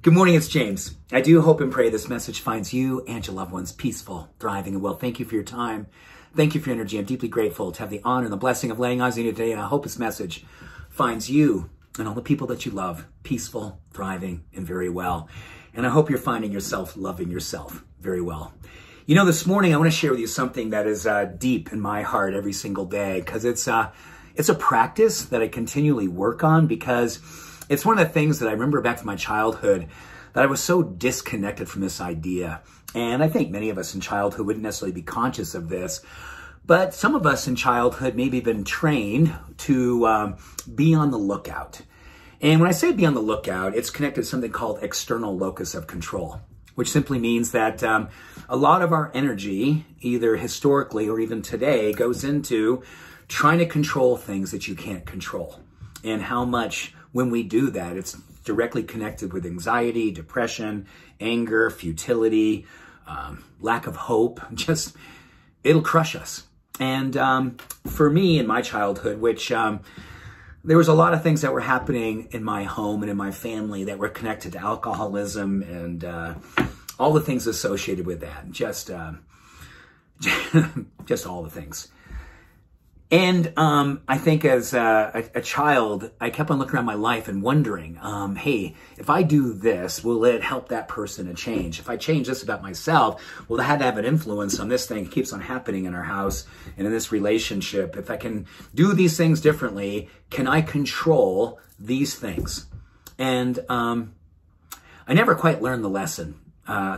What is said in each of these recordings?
Good morning, it's James. I do hope and pray this message finds you and your loved ones peaceful, thriving, and well. Thank you for your time. Thank you for your energy. I'm deeply grateful to have the honor and the blessing of laying eyes on you today, and I hope this message finds you and all the people that you love peaceful, thriving, and very well. And I hope you're finding yourself loving yourself very well. You know, this morning I want to share with you something that is deep in my heart every single day, because it's a practice that I continually work on, because it's one of the things that I remember back from my childhood that I was so disconnected from this idea. And I think many of us in childhood wouldn't necessarily be conscious of this, but some of us in childhood maybe been trained to be on the lookout. And when I say be on the lookout, it's connected to something called external locus of control, which simply means that a lot of our energy, either historically or even today, goes into trying to control things that you can't control. And how much, when we do that, it's directly connected with anxiety, depression, anger, futility, lack of hope. Just, it'll crush us. And for me in my childhood, which there was a lot of things that were happening in my home and in my family that were connected to alcoholism and all the things associated with that. Just all the things. And I think as a child, I kept on looking around my life and wondering, hey, if I do this, will it help that person to change? If I change this about myself, will that have an influence on this thing that keeps on happening in our house and in this relationship? If I can do these things differently, can I control these things? And I never quite learned the lesson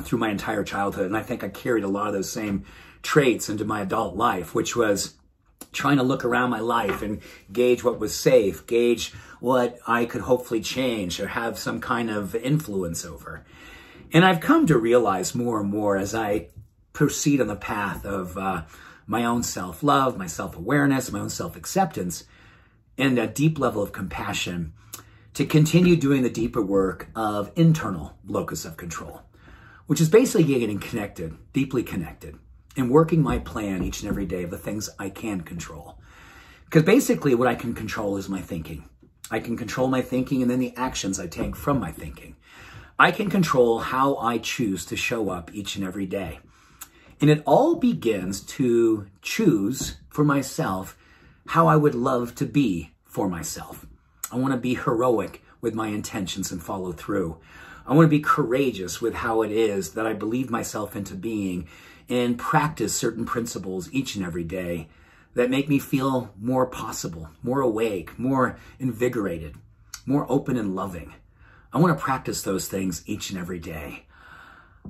through my entire childhood. And I think I carried a lot of those same traits into my adult life, which was trying to look around my life and gauge what was safe, gauge what I could hopefully change or have some kind of influence over. And I've come to realize more and more as I proceed on the path of my own self-love, my self-awareness, my own self-acceptance, and a deep level of compassion to continue doing the deeper work of internal locus of control, which is basically getting connected, deeply connected, and working my plan each and every day of the things I can control. Because basically what I can control is my thinking. I can control my thinking and then the actions I take from my thinking. I can control how I choose to show up each and every day. And it all begins to choose for myself how I would love to be for myself. I want to be heroic with my intentions and follow through. I want to be courageous with how it is that I believe myself into being and practice certain principles each and every day that make me feel more possible, more awake, more invigorated, more open and loving. I want to practice those things each and every day.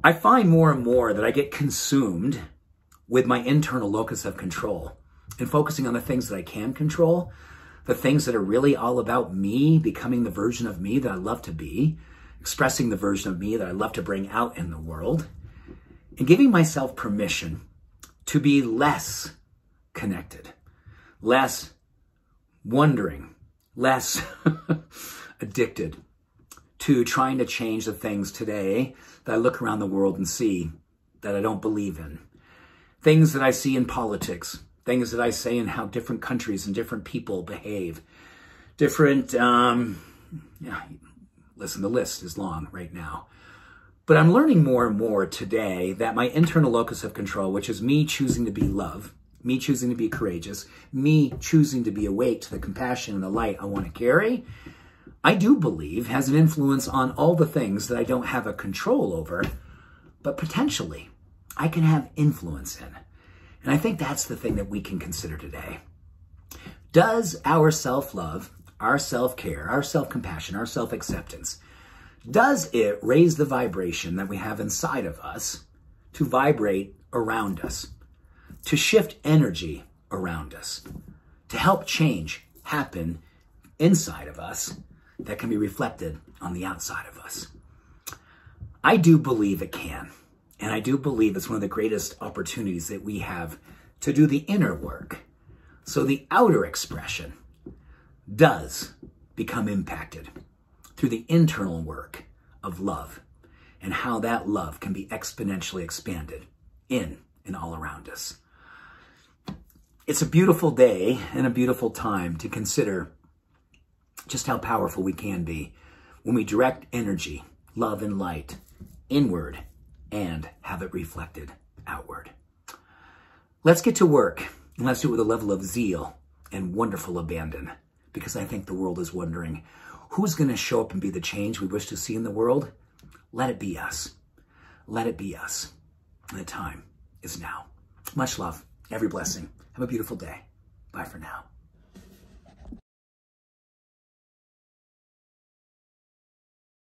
I find more and more that I get consumed with my internal locus of control and focusing on the things that I can control, the things that are really all about me, becoming the version of me that I love to be, expressing the version of me that I love to bring out in the world, and giving myself permission to be less connected, less wondering, less addicted to trying to change the things today that I look around the world and see that I don't believe in. Things that I see in politics, things that I say in how different countries and different people behave. Different, listen, the list is long right now. But I'm learning more and more today that my internal locus of control, which is me choosing to be love, me choosing to be courageous, me choosing to be awake to the compassion and the light I want to carry, I do believe has an influence on all the things that I don't have a control over, but potentially I can have influence in. And I think that's the thing that we can consider today. Does our self-love, our self-care, our self-compassion, our self-acceptance, does it raise the vibration that we have inside of us to vibrate around us, to shift energy around us, to help change happen inside of us that can be reflected on the outside of us? I do believe it can. And I do believe it's one of the greatest opportunities that we have to do the inner work. So the outer expression does become impacted through the internal work of love and how that love can be exponentially expanded in and all around us. It's a beautiful day and a beautiful time to consider just how powerful we can be when we direct energy, love and light inward and have it reflected outward. Let's get to work, and let's do it with a level of zeal and wonderful abandon, because I think the world is wondering, who's going to show up and be the change we wish to see in the world? Let it be us. Let it be us. The time is now. Much love. Every blessing. Have a beautiful day. Bye for now.